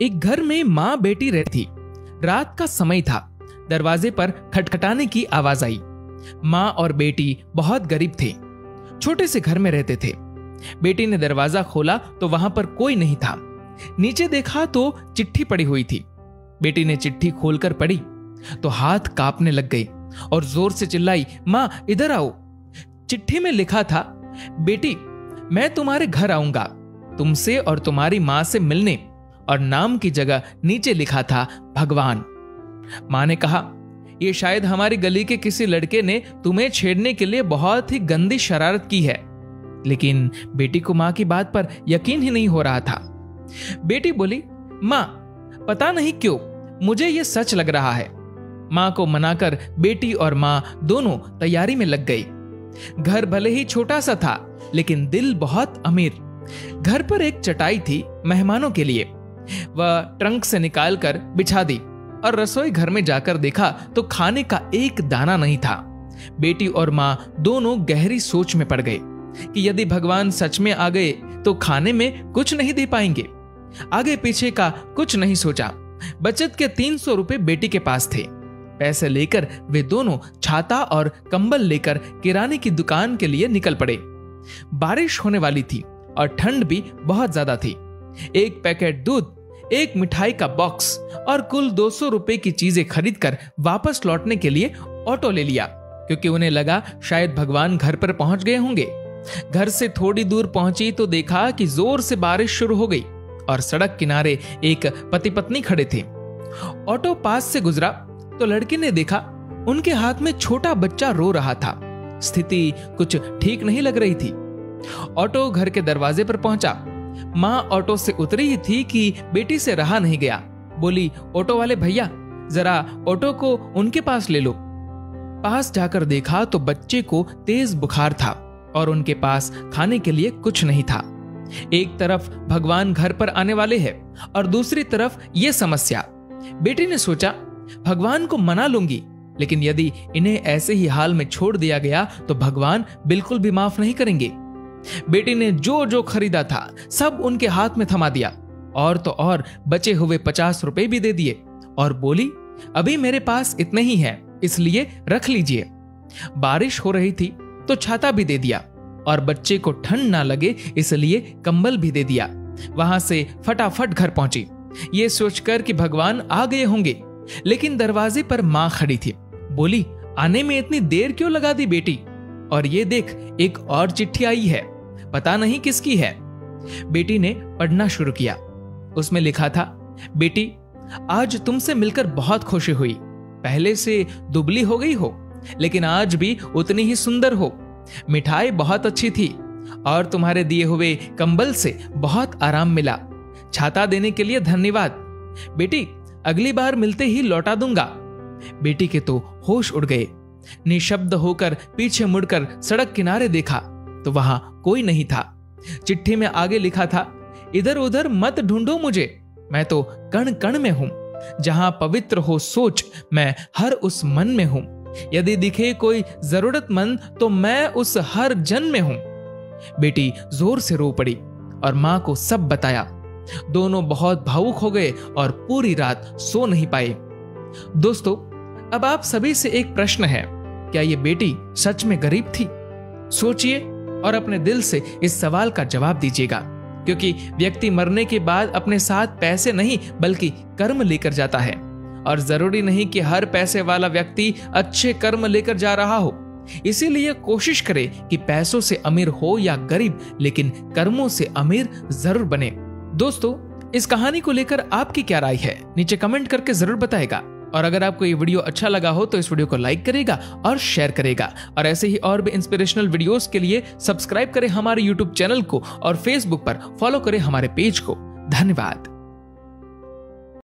एक घर में माँ बेटी रहती। रात का समय था। दरवाजे पर खटखटाने की आवाज आई। माँ और बेटी बहुत गरीब थे, छोटे से घर में रहते थे। बेटी ने दरवाजा खोला तो वहां पर कोई नहीं था। नीचे देखा तो चिट्ठी पड़ी हुई थी। बेटी ने चिट्ठी खोलकर पढ़ी तो हाथ कांपने लग गए और जोर से चिल्लाई, माँ इधर आओ। चिट्ठी में लिखा था, बेटी मैं तुम्हारे घर आऊंगा तुमसे और तुम्हारी माँ से मिलने, और नाम की जगह नीचे लिखा था भगवान। माँ ने कहा, ये शायद हमारी गली के किसी लड़के ने तुम्हें छेड़ने के लिए बहुत ही गंदी शरारत की है। लेकिन बेटी को माँ की बात पर यकीन ही नहीं हो रहा था। बेटी बोली, माँ पता नहीं क्यों मुझे ये सच लग रहा है। माँ को मनाकर बेटी और माँ दोनों तैयारी में लग गई। घर भले ही छोटा सा था लेकिन दिल बहुत अमीर। घर पर एक चटाई थी मेहमानों के लिए। वह ट्रंक से निकालकर बिछा दी और रसोई घर में जाकर देखा तो खाने का एक दाना नहीं था। बेटी और माँ दोनों गहरी सोच में पड़ गए कि यदि भगवान सच में आ गए तो खाने में कुछ नहीं दे पाएंगे। आगे पीछे का कुछ नहीं सोचा। बचत के 300 रुपए बेटी के पास थे। पैसे लेकर वे दोनों छाता और कंबल लेकर किराने की दुकान के लिए निकल पड़े। बारिश होने वाली थी और ठंड भी बहुत ज्यादा थी। एक पैकेट दूध, एक मिठाई का बॉक्स और कुल 200 रुपए की चीजें खरीदकर वापस लौटने के लिए ऑटो ले लिया, क्योंकि उन्हें लगा शायद भगवान घर पर पहुंच गए होंगे। घर से थोड़ी दूर पहुंची तो देखा कि जोर से बारिश शुरू हो गई और सड़क किनारे एक पति पत्नी खड़े थे। ऑटो पास से गुजरा तो लड़के ने देखा उनके हाथ में छोटा बच्चा रो रहा था। स्थिति कुछ ठीक नहीं लग रही थी। ऑटो घर के दरवाजे पर पहुंचा। माँ ऑटो से उतरी ही थी कि बेटी से रहा नहीं गया। बोली, ऑटो वाले भैया जरा ऑटो को उनके पास ले लो। पास जाकर देखा तो बच्चे को तेज बुखार था और उनके पास खाने के लिए कुछ नहीं था। एक तरफ भगवान घर पर आने वाले हैं और दूसरी तरफ ये समस्या। बेटी ने सोचा, भगवान को मना लूंगी, लेकिन यदि इन्हें ऐसे ही हाल में छोड़ दिया गया तो भगवान बिल्कुल भी माफ नहीं करेंगे। बेटी ने जो जो खरीदा था सब उनके हाथ में थमा दिया और तो और बचे हुए 50 रुपए भी दे दिए और बोली, अभी मेरे पास इतने ही हैं, इसलिए रख लीजिए। बारिश हो रही थी तो छाता भी दे दिया और बच्चे को ठंड ना लगे इसलिए कंबल भी दे दिया। वहां से फटाफट घर पहुंची, ये सोचकर कि भगवान आ गए होंगे। लेकिन दरवाजे पर माँ खड़ी थी। बोली, आने में इतनी देर क्यों लगा दी बेटी? और ये देख, एक और चिट्ठी आई है, पता नहीं किसकी है। बेटी ने पढ़ना शुरू किया। उसमें लिखा था, बेटी आज तुमसे मिलकर बहुत खुशी हुई। पहले से दुबली हो गई हो लेकिन आज भी उतनी ही सुंदर हो। मिठाई बहुत अच्छी थी और तुम्हारे दिए हुए कंबल से बहुत आराम मिला। छाता देने के लिए धन्यवाद। बेटी अगली बार मिलते ही लौटा दूंगा। बेटी के तो होश उड़ गए। निशब्द होकर पीछे मुड़कर सड़क किनारे देखा तो वहां कोई नहीं था। चिट्ठी में आगे लिखा था, इधर उधर मत ढूंढो मुझे, मैं तो कण कण में हूं। जहां पवित्र हो सोच, मैं हर उस मन में हूं। यदि दिखे कोई जरूरतमंद तो मैं उस हर जन में हूं। बेटी जोर से रो पड़ी और मां को सब बताया। दोनों बहुत भावुक हो गए और पूरी रात सो नहीं पाए। दोस्तों, अब आप सभी से एक प्रश्न है, क्या ये बेटी सच में गरीब थी? सोचिए और अपने दिल से इस सवाल का जवाब दीजिएगा, क्योंकि व्यक्ति मरने के बाद अपने साथ पैसे नहीं बल्कि कर्म लेकर जाता है। और जरूरी नहीं कि हर पैसे वाला व्यक्ति अच्छे कर्म लेकर जा रहा हो। इसीलिए कोशिश करें कि पैसों से अमीर हो या गरीब, लेकिन कर्मों से अमीर जरूर बने। दोस्तों, इस कहानी को लेकर आपकी क्या राय है, नीचे कमेंट करके जरूर बताएगा। और अगर आपको ये वीडियो अच्छा लगा हो तो इस वीडियो को लाइक करेगा और शेयर करेगा। और ऐसे ही और भी इंस्पिरेशनल वीडियोस के लिए सब्सक्राइब करें हमारे यूट्यूब चैनल को और फेसबुक पर फॉलो करें हमारे पेज को। धन्यवाद।